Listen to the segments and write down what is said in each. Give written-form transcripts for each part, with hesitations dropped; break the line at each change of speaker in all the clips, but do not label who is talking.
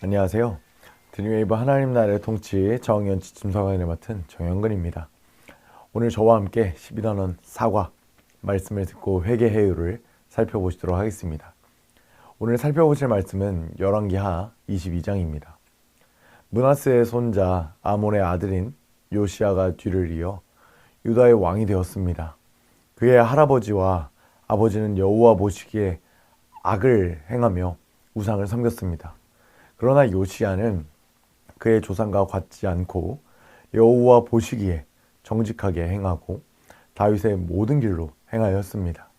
안녕하세요. 드림웨이브 하나님 나라의 통치 정연치 짐사관을 맡은 정영근입니다. 오늘 저와 함께 11단원 사과 말씀을 듣고 회개해요를 살펴보시도록 하겠습니다. 오늘 살펴보실 말씀은 열왕기하 22장입니다. 므낫세의 손자 아몬의 아들인 요시야가 뒤를 이어 유다의 왕이 되었습니다. 그의 할아버지와 아버지는 여호와 보시기에 악을 행하며 우상을 섬겼습니다. 그러나 요시야는 그의 조상과 같지 않고 여호와 보시기에 정직하게 행하고 다윗의 모든 길로 행하였습니다.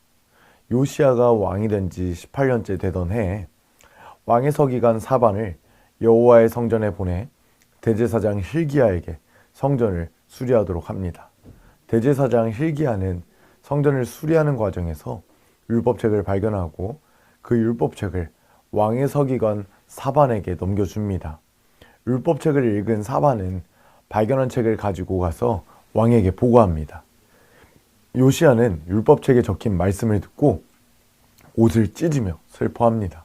요시야가 왕이 된 지 18년째 되던 해에 왕의 서기관 사반을 여호와의 성전에 보내 대제사장 hil기야에게 성전을 수리하도록 합니다. 대제사장 hil기야는 성전을 수리하는 과정에서 율법책을 발견하고 그 율법책을 왕의 서기관 사반에게 넘겨줍니다. 율법책을 읽은 사반은 발견한 책을 가지고 가서 왕에게 보고합니다. 요시야는 율법책에 적힌 말씀을 듣고 옷을 찢으며 슬퍼합니다.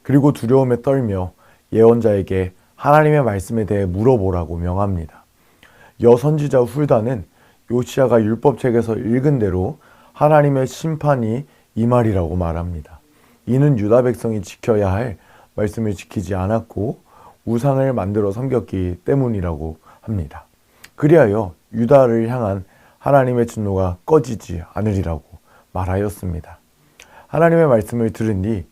그리고 두려움에 떨며 예언자에게 하나님의 말씀에 대해 물어보라고 명합니다. 여선지자 훌다는 요시야가 율법책에서 읽은 대로 하나님의 심판이 임하리라고 말합니다. 이는 유다 백성이 지켜야 할 말씀을 지키지 않았고 우상을 만들어 섬겼기 때문이라고 합니다. 그리하여 유다를 향한 하나님의 진노가 꺼지지 않으리라고 말하였습니다. 하나님의 말씀을 들은 뒤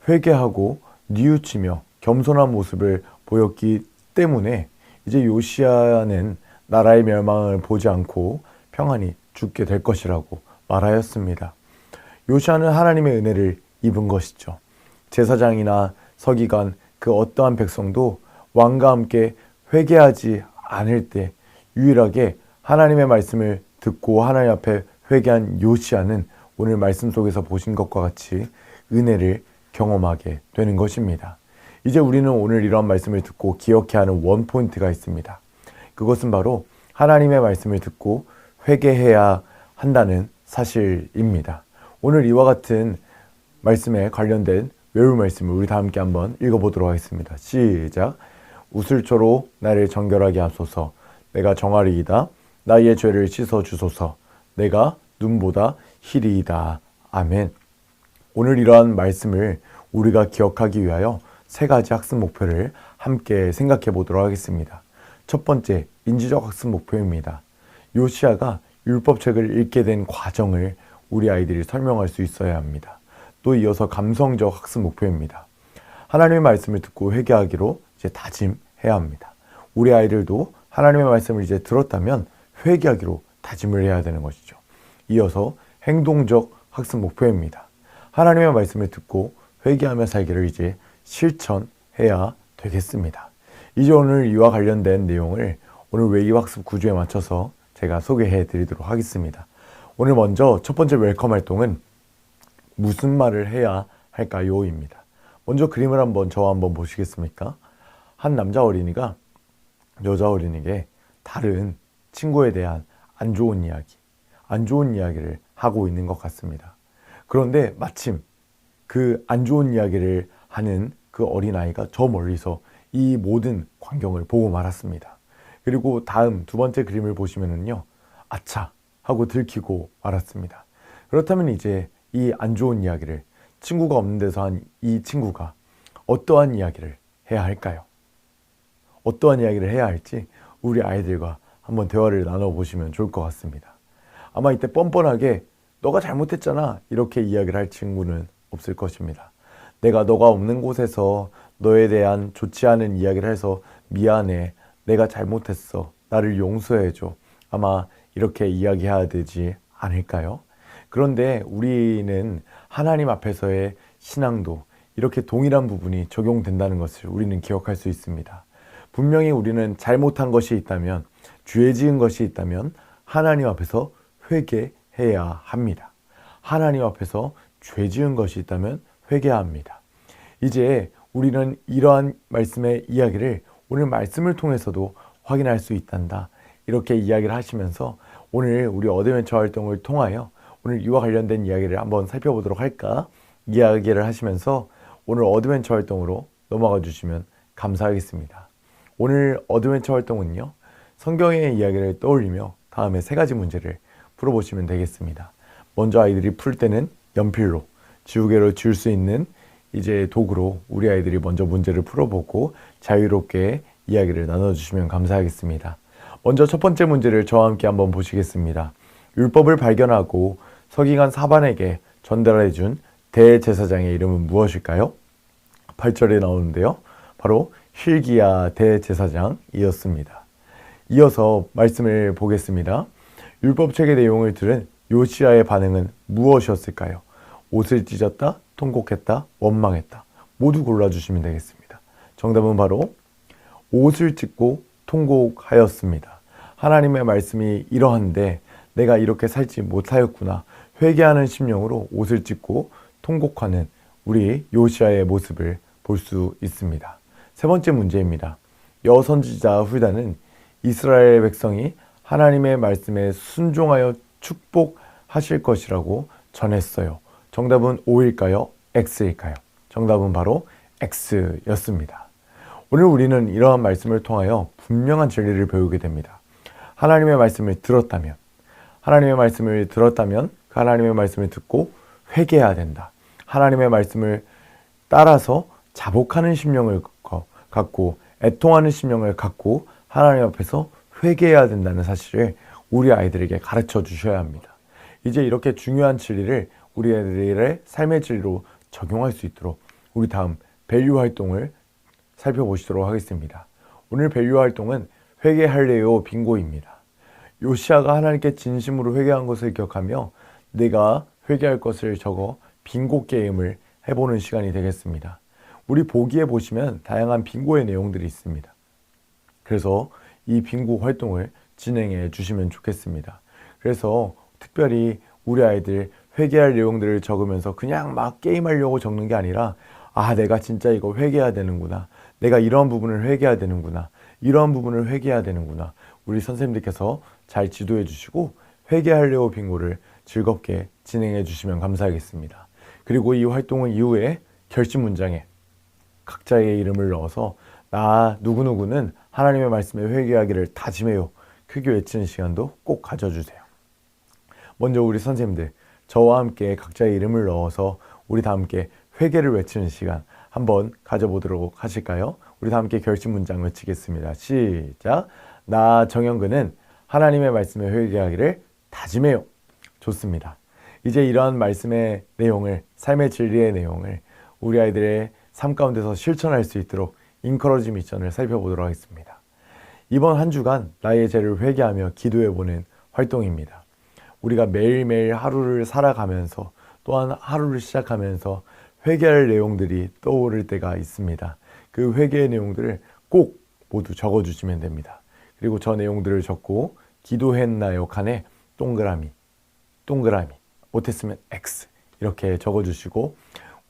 회개하고 뉘우치며 겸손한 모습을 보였기 때문에 이제 요시야는 나라의 멸망을 보지 않고 평안히 죽게 될 것이라고 말하였습니다. 요시야는 하나님의 은혜를 입은 것이죠. 제사장이나 서기관 그 어떠한 백성도 왕과 함께 회개하지 않을 때 유일하게 하나님의 말씀을 듣고 하나님 앞에 회개한 요시야는 오늘 말씀 속에서 보신 것과 같이 은혜를 경험하게 되는 것입니다. 이제 우리는 오늘 이런 말씀을 듣고 기억해야 하는 원포인트가 있습니다. 그것은 바로 하나님의 말씀을 듣고 회개해야 한다는 사실입니다. 오늘 이와 같은 말씀에 관련된 외울 말씀을 우리 다 함께 한번 읽어보도록 하겠습니다. 시작. 우슬초로 나를 정결하게 하소서. 내가 정하리이다. 나의 죄를 씻어주소서. 내가 눈보다 희리이다. 아멘. 오늘 이러한 말씀을 우리가 기억하기 위하여 세 가지 학습 목표를 함께 생각해 보도록 하겠습니다. 첫 번째, 인지적 학습 목표입니다. 요시야가 율법책을 읽게 된 과정을 우리 아이들이 설명할 수 있어야 합니다. 또 이어서 감성적 학습 목표입니다. 하나님의 말씀을 듣고 회개하기로 이제 다짐해야 합니다. 우리 아이들도 하나님의 말씀을 이제 들었다면 회개하기로 다짐을 해야 되는 것이죠. 이어서 행동적 학습 목표입니다. 하나님의 말씀을 듣고 회개하며 살기를 이제 실천해야 되겠습니다. 이제 오늘 이와 관련된 내용을 오늘 웨이브 학습 구조에 맞춰서 제가 소개해 드리도록 하겠습니다. 오늘 먼저 첫 번째 웰컴 활동은 무슨 말을 해야 할까요? 입니다. 먼저 그림을 저와 한번 보시겠습니까? 한 남자 어린이가 여자 어린이에게 다른 친구에 대한 안 좋은 이야기를 하고 있는 것 같습니다. 그런데 마침 그 안 좋은 이야기를 하는 그 어린아이가 저 멀리서 이 모든 광경을 보고 말았습니다. 그리고 다음 두 번째 그림을 보시면은요, 아차 하고 들키고 말았습니다. 그렇다면 이제 이 안 좋은 이야기를 친구가 없는 데서 한 이 친구가 어떠한 이야기를 해야 할까요? 어떠한 이야기를 해야 할지 우리 아이들과 한번 대화를 나눠보시면 좋을 것 같습니다. 아마 이때 뻔뻔하게 너가 잘못했잖아 이렇게 이야기를 할 친구는 없을 것입니다. 내가 너가 없는 곳에서 너에 대한 좋지 않은 이야기를 해서 미안해, 내가 잘못했어, 나를 용서해줘, 아마 이렇게 이야기해야 되지 않을까요? 그런데 우리는 하나님 앞에서의 신앙도 이렇게 동일한 부분이 적용된다는 것을 우리는 기억할 수 있습니다. 분명히 우리는 잘못한 것이 있다면, 죄 지은 것이 있다면 하나님 앞에서 회개해야 합니다. 하나님 앞에서 죄 지은 것이 있다면 회개합니다. 이제 우리는 이러한 말씀의 이야기를 오늘 말씀을 통해서도 확인할 수 있단다. 이렇게 이야기를 하시면서 오늘 우리 어드벤처 활동을 통하여 오늘 이와 관련된 이야기를 한번 살펴보도록 할까? 이야기를 하시면서 오늘 어드벤처 활동으로 넘어가 주시면 감사하겠습니다. 오늘 어드벤처 활동은요, 성경의 이야기를 떠올리며 다음에 3가지 문제를 풀어보시면 되겠습니다. 먼저 아이들이 풀 때는 연필로, 지우개로 지울 수 있는 이제 도구로 우리 아이들이 먼저 문제를 풀어보고 자유롭게 이야기를 나눠주시면 감사하겠습니다. 먼저 첫 번째 문제를 저와 함께 한번 보시겠습니다. 율법을 발견하고 서기관 사반에게 전달해준 대제사장의 이름은 무엇일까요? 8절에 나오는데요. 바로 힐기야 대제사장이었습니다. 이어서 말씀을 보겠습니다. 율법책의 내용을 들은 요시야의 반응은 무엇이었을까요? 옷을 찢었다, 통곡했다, 원망했다. 모두 골라주시면 되겠습니다. 정답은 바로 옷을 찢고 통곡하였습니다. 하나님의 말씀이 이러한데 내가 이렇게 살지 못하였구나. 회개하는 심령으로 옷을 찢고 통곡하는 우리 요시야의 모습을 볼 수 있습니다. 3번째 문제입니다. 여선지자 훌다는 이스라엘 백성이 하나님의 말씀에 순종하여 축복하실 것이라고 전했어요. 정답은 O일까요? X일까요? 정답은 바로 X였습니다. 오늘 우리는 이러한 말씀을 통하여 분명한 진리를 배우게 됩니다. 하나님의 말씀을 들었다면 그 하나님의 말씀을 듣고 회개해야 된다. 하나님의 말씀을 따라서 자복하는 심령을 갖고 애통하는 심령을 갖고 하나님 앞에서 회개해야 된다는 사실을 우리 아이들에게 가르쳐 주셔야 합니다. 이제 이렇게 중요한 진리를 우리 아이들의 삶의 진리로 적용할 수 있도록 우리 다음 밸류 활동을 살펴보시도록 하겠습니다. 오늘 밸류 활동은 회개할래요 빙고입니다. 요시야가 하나님께 진심으로 회개한 것을 기억하며 내가 회개할 것을 적어 빙고 게임을 해보는 시간이 되겠습니다. 우리 보기에 보시면 다양한 빙고의 내용들이 있습니다. 그래서 이 빙고 활동을 진행해 주시면 좋겠습니다. 그래서 특별히 우리 아이들 회개할 내용들을 적으면서 그냥 막 게임하려고 적는 게 아니라 내가 진짜 이거 회개해야 되는구나. 내가 이런 부분을 회개해야 되는구나. 이런 부분을 회개해야 되는구나. 우리 선생님들께서 잘 지도해 주시고 회개하려고 빙고를 즐겁게 진행해 주시면 감사하겠습니다. 그리고 이 활동은 이후에 결심 문장에 각자의 이름을 넣어서 나 누구누구는 하나님의 말씀에 회개하기를 다짐해요. 크게 외치는 시간도 꼭 가져주세요. 먼저 우리 선생님들 저와 함께 각자의 이름을 넣어서 우리 다 함께 회개를 외치는 시간 한번 가져보도록 하실까요? 우리 다 함께 결심 문장 외치겠습니다. 시작! 나 정영근은 하나님의 말씀에 회개하기를 다짐해요. 좋습니다. 이제 이러한 말씀의 내용을, 삶의 진리의 내용을 우리 아이들의 삶 가운데서 실천할 수 있도록 인커러지 미션을 살펴보도록 하겠습니다. 이번 한 주간 나의 죄를 회개하며 기도해보는 활동입니다. 우리가 매일매일 하루를 살아가면서 또한 하루를 시작하면서 회개할 내용들이 떠오를 때가 있습니다. 그 회개의 내용들을 꼭 모두 적어주시면 됩니다. 그리고 저 내용들을 적고 기도했나요 칸에 동그라미 못했으면 X 이렇게 적어주시고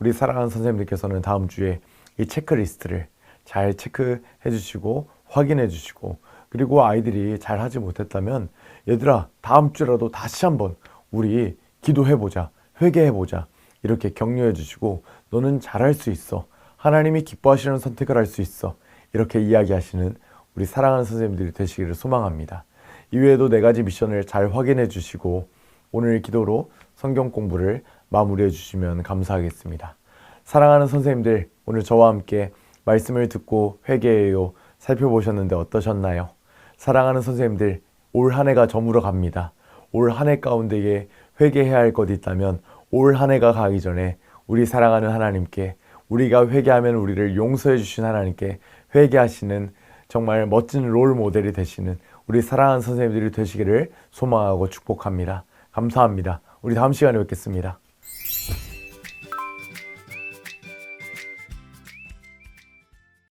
우리 사랑하는 선생님들께서는 다음 주에 이 체크리스트를 잘 체크해 주시고 확인해 주시고 그리고 아이들이 잘 하지 못했다면 얘들아 다음 주라도 다시 한번 우리 기도해보자 회개해보자 이렇게 격려해 주시고 너는 잘할 수 있어 하나님이 기뻐하시는 선택을 할 수 있어 이렇게 이야기하시는 우리 사랑하는 선생님들이 되시기를 소망합니다. 이외에도 4가지 미션을 잘 확인해 주시고 오늘 기도로 성경 공부를 마무리해 주시면 감사하겠습니다. 사랑하는 선생님들 오늘 저와 함께 말씀을 듣고 회개해요 살펴보셨는데 어떠셨나요? 사랑하는 선생님들 올 한 해가 저물어 갑니다. 올 한 해 가운데에 회개해야 할 것 있다면 올 한 해가 가기 전에 우리 사랑하는 하나님께 우리가 회개하면 우리를 용서해 주신 하나님께 회개하시는 정말 멋진 롤 모델이 되시는 우리 사랑하는 선생님들이 되시기를 소망하고 축복합니다. 감사합니다. 우리 다음 시간에 뵙겠습니다.